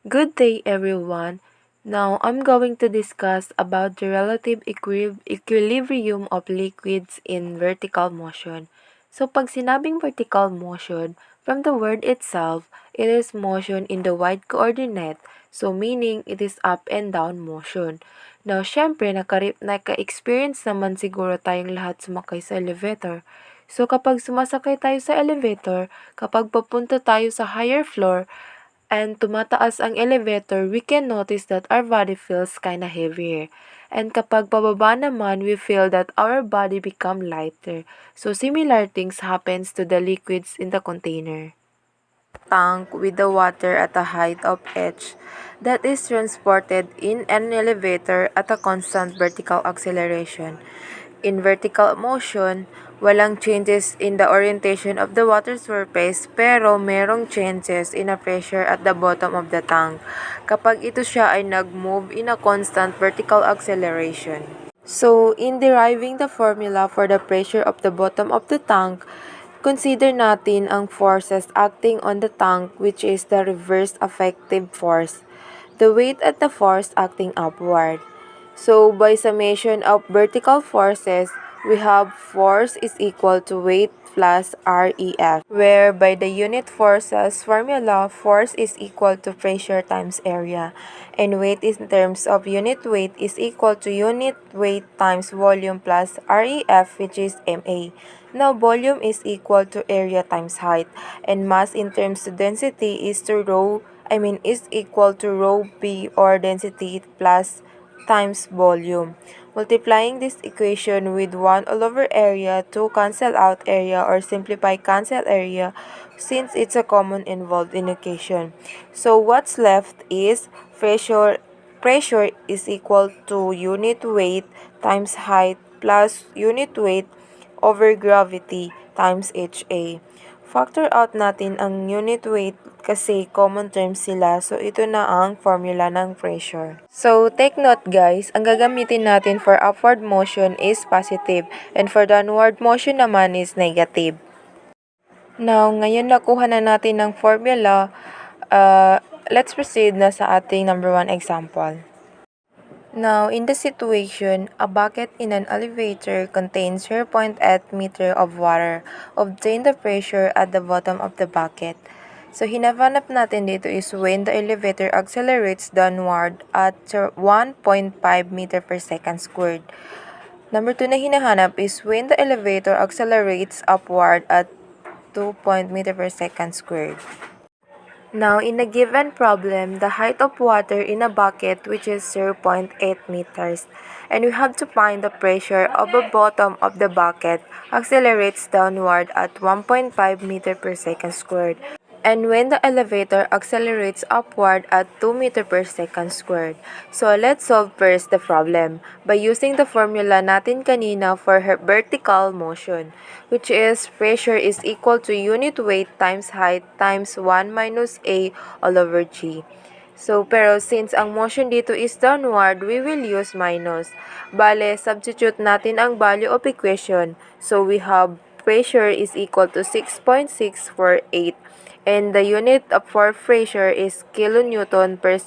Good day everyone. Now I'm going to discuss about the relative equilibrium of liquids in vertical motion. So pag sinabing vertical motion, from the word itself, it is motion in the y-coordinate. So meaning it is up and down motion. Now syempre naka-experience naman siguro tayong lahat sumakay sa elevator. So kapag sumasakay tayo sa elevator, kapag papunta tayo sa higher floor, and tumataas ang elevator, we can notice that our body feels kinda heavier. And kapag pababa naman, we feel that our body become lighter. So similar things happens to the liquids in the container. Tank with the water at a height of h that is transported in an elevator at a constant vertical acceleration. In vertical motion, walang changes in the orientation of the water surface pero merong changes in a pressure at the bottom of the tank kapag ito siya ay nag-move in a constant vertical acceleration. So, in deriving the formula for the pressure of the bottom of the tank, consider natin ang forces acting on the tank, which is the reverse effective force, the weight at the force acting upward. So, by summation of vertical forces, we have force is equal to weight plus REF, where by the unit forces formula, force is equal to pressure times area, and weight in terms of unit weight is equal to unit weight times volume plus REF, which is MA. Now, volume is equal to area times height, and mass in terms of density is equal to rho B, or density plus times volume. Multiplying this equation with 1 all over area to cancel out area or simplify cancel area since it's a common involved in equation. So what's left is pressure is equal to unit weight times height plus unit weight over gravity times HA. Factor out natin ang unit weight kasi common terms sila, so ito na ang formula ng pressure. So take note guys, ang gagamitin natin for upward motion is positive and for downward motion naman is negative. Now, ngayon nakuha na natin ng formula, let's proceed na sa ating number 1 example. Now, in the situation, a bucket in an elevator contains 0.8 meter of water. Obtain the pressure at the bottom of the bucket. So, hinahanap natin dito is when the elevator accelerates downward at 1.5 meter per second squared. Number 2 na hinahanap is when the elevator accelerates upward at 2 meter per second squared. Now, in a given problem, the height of water in a bucket which is 0.8 meters, and we have to find the pressure of the bottom of the bucket accelerates downward at 1.5 meter per second squared, and when the elevator accelerates upward at 2 meter per second squared. So, let's solve first the problem by using the formula natin kanina for vertical motion, which is pressure is equal to unit weight times height times 1 minus A all over G. So, pero since ang motion dito is downward, we will use minus. Bale, substitute natin ang value of equation. So, we have pressure is equal to 6.648 and the unit for pressure is kilonewton per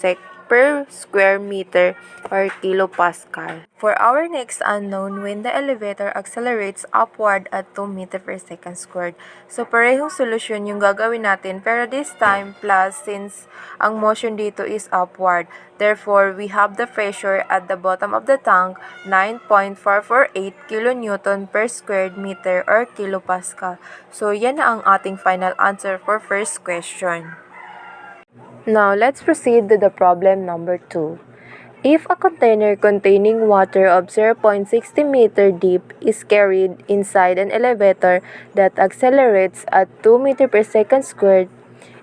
square meter or kilopascal. For our next unknown, when the elevator accelerates upward at 2 meter per second squared. So, parehong solusyon yung gagawin natin, pero this time plus since ang motion dito is upward. Therefore, we have the pressure at the bottom of the tank, 9.448 kilonewton per square meter or kilopascal. So, yan na ang ating final answer for first question. Now, let's proceed to the problem number 2. If a container containing water of 0.60 meter deep is carried inside an elevator that accelerates at 2 meter per second squared,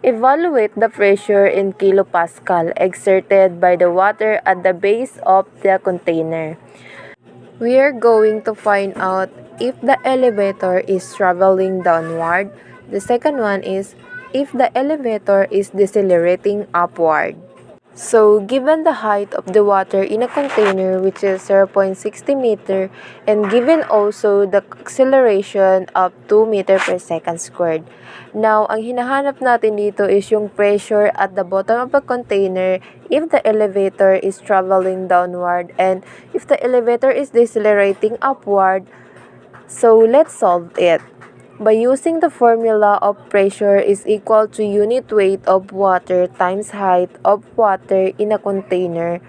evaluate the pressure in kilopascal exerted by the water at the base of the container. We are going to find out if the elevator is traveling downward. The second one is if the elevator is decelerating upward. So, given the height of the water in a container which is 0.60 meter and given also the acceleration of 2 meter per second squared. Now, ang hinahanap natin dito is yung pressure at the bottom of a container if the elevator is traveling downward and if the elevator is decelerating upward. So, let's solve it. By using the formula of pressure is equal to unit weight of water times height of water in a container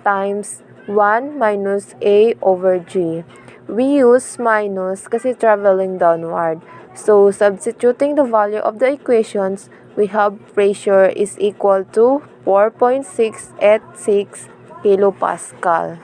times 1 minus A over G. We use minus kasi traveling downward. So, substituting the value of the equations, we have pressure is equal to 4.686 kilopascal.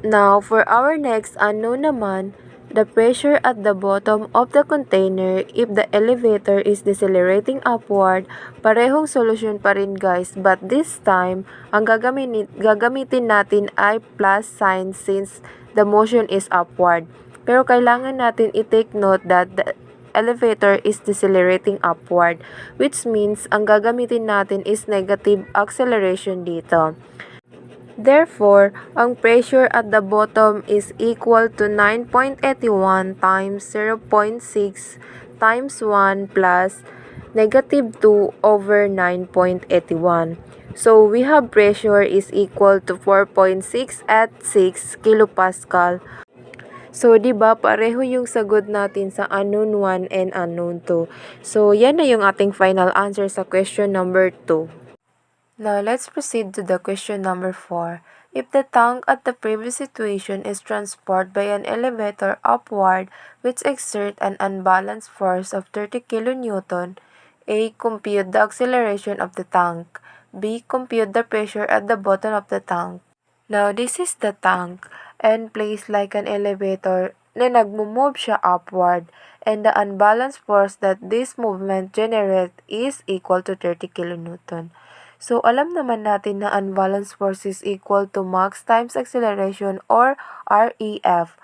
Now, for our next unknown naman, the pressure at the bottom of the container if the elevator is decelerating upward, parehong solusyon pa rin guys, but this time, ang gagamitin natin ay plus sign since the motion is upward. Pero kailangan natin i-take note that the elevator is decelerating upward, which means ang gagamitin natin is negative acceleration dito. Therefore, ang pressure at the bottom is equal to 9.81 times 0.6 times 1 plus negative 2 over 9.81. So, we have pressure is equal to 4.6 at 6 kilopascal. So, di ba pareho yung sagot natin sa unknown 1 and unknown 2. So, yan na yung ating final answer sa question number 2. Now, let's proceed to the question number 4. If the tank at the previous situation is transported by an elevator upward which exert an unbalanced force of 30 kN, A. Compute the acceleration of the tank. B. Compute the pressure at the bottom of the tank. Now, this is the tank and placed like an elevator na nagmo-move siya upward and the unbalanced force that this movement generates is equal to 30 kN. So, alam naman natin na unbalanced force is equal to mass times acceleration or REF.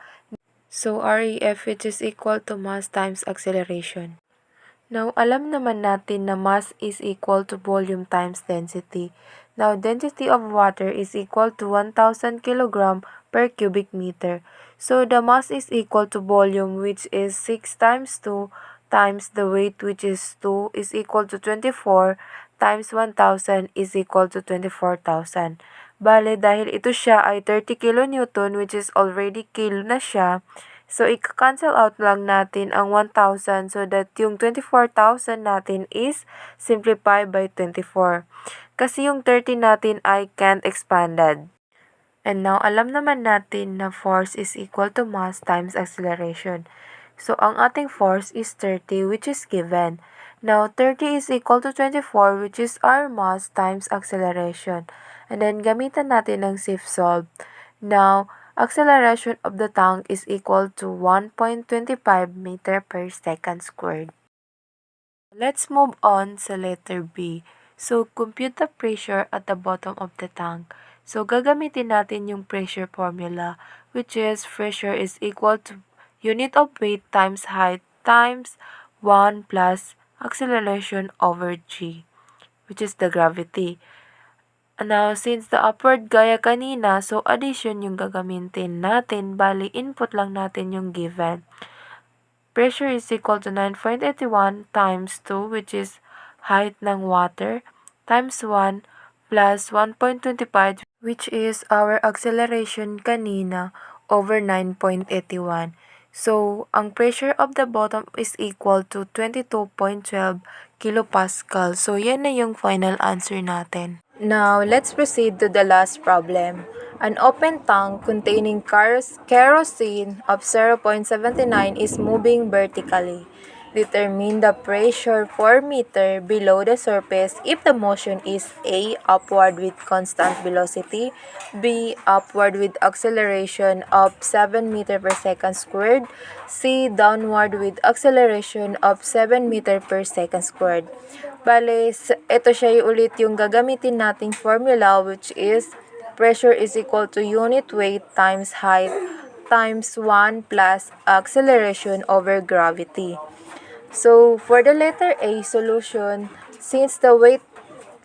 So, REF which is equal to mass times acceleration. Now, alam naman natin na mass is equal to volume times density. Now, density of water is equal to 1,000 kg per cubic meter. So, the mass is equal to volume which is 6 times 2 times the weight which is 2 is equal to 24 times 1,000 is equal to 24,000. Bale, dahil ito siya ay 30 kN which is already kilo na siya, so i-cancel out lang natin ang 1,000 so that yung 24,000 natin is simplified by 24. Kasi yung 30 natin ay can't expanded. And now, alam naman natin na force is equal to mass times acceleration. So, ang ating force is 30 which is given. Now, 30 is equal to 24 which is our mass times acceleration. And then, gamitan natin ng shift solve. Now, acceleration of the tank is equal to 1.25 meter per second squared. Let's move on sa letter B. So, compute the pressure at the bottom of the tank. So, gagamitin natin yung pressure formula which is pressure is equal to unit of weight times height times 1 plus acceleration over G, which is the gravity. Now, since the upward gaya kanina, so addition yung gagamitin natin, bali input lang natin yung given. Pressure is equal to 9.81 times 2, which is height ng water, times 1 plus 1.25, which is our acceleration kanina, over 9.81. So, ang pressure of the bottom is equal to 22.12 kilopascal. So, yan na yung final answer natin. Now, let's proceed to the last problem. An open tank containing kerosene of 0.79 is moving vertically. Determine the pressure per meter below the surface if the motion is A. Upward with constant velocity, B. Upward with acceleration of 7 meter per second squared, C. Downward with acceleration of 7 meter per second squared. Bale, ito siya ulit yung gagamitin nating formula which is pressure is equal to unit weight times height times 1 plus acceleration over gravity. So, for the letter A solution, since the weight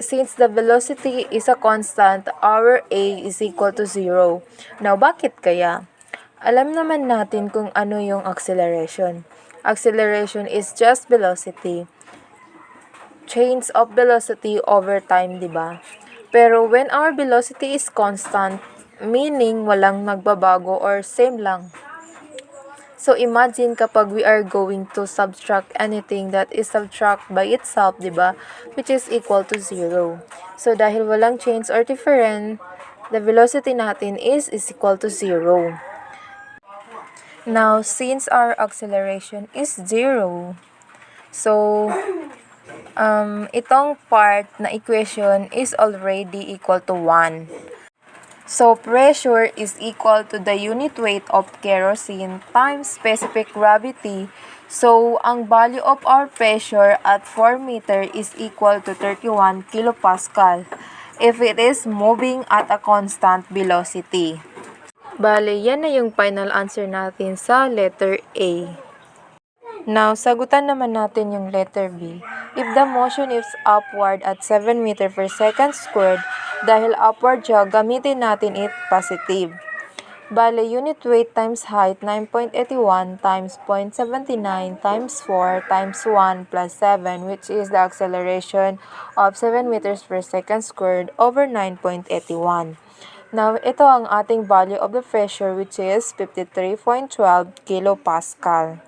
Since the velocity is a constant, our A is equal to 0. Now, bakit kaya? Alam naman natin kung ano yung acceleration. Acceleration is just velocity. Change of velocity over time, di ba? Pero when our velocity is constant, meaning walang nagbabago or same lang. So, imagine kapag we are going to subtract anything that is subtract by itself, di ba? Which is equal to 0. So, dahil walang change or difference, the velocity natin is equal to 0. Now, since our acceleration is 0, so, itong part na equation is already equal to 1. So, pressure is equal to the unit weight of kerosene times specific gravity. So, ang value of our pressure at 4 meter is equal to 31 kilopascal if it is moving at a constant velocity. Bale, yan na yung final answer natin sa letter A. Now, sagutan naman natin yung letter B. If the motion is upward at 7 meter per second squared, dahil upward siya, gamitin natin it positive. Bale, unit weight times height, 9.81 times 0.79 times 4 times 1 plus 7, which is the acceleration of 7 meters per second squared over 9.81. Now, ito ang ating value of the pressure, which is 53.12 kilopascal.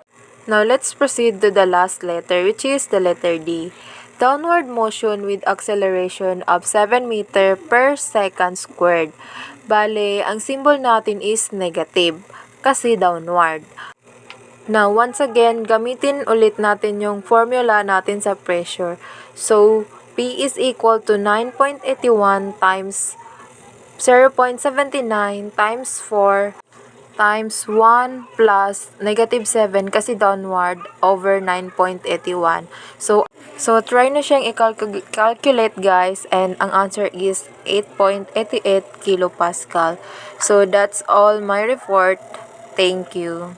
Now, let's proceed to the last letter, which is the letter D. Downward motion with acceleration of 7 meter per second squared. Bale, ang symbol natin is negative, kasi downward. Now, once again, gamitin ulit natin yung formula natin sa pressure. So, P is equal to 9.81 times 0.79 times 4 times 1 plus negative 7 kasi downward over 9.81. So try na siyang i-calculate guys, and ang answer is 8.88 kilopascal. So that's all my report. Thank you.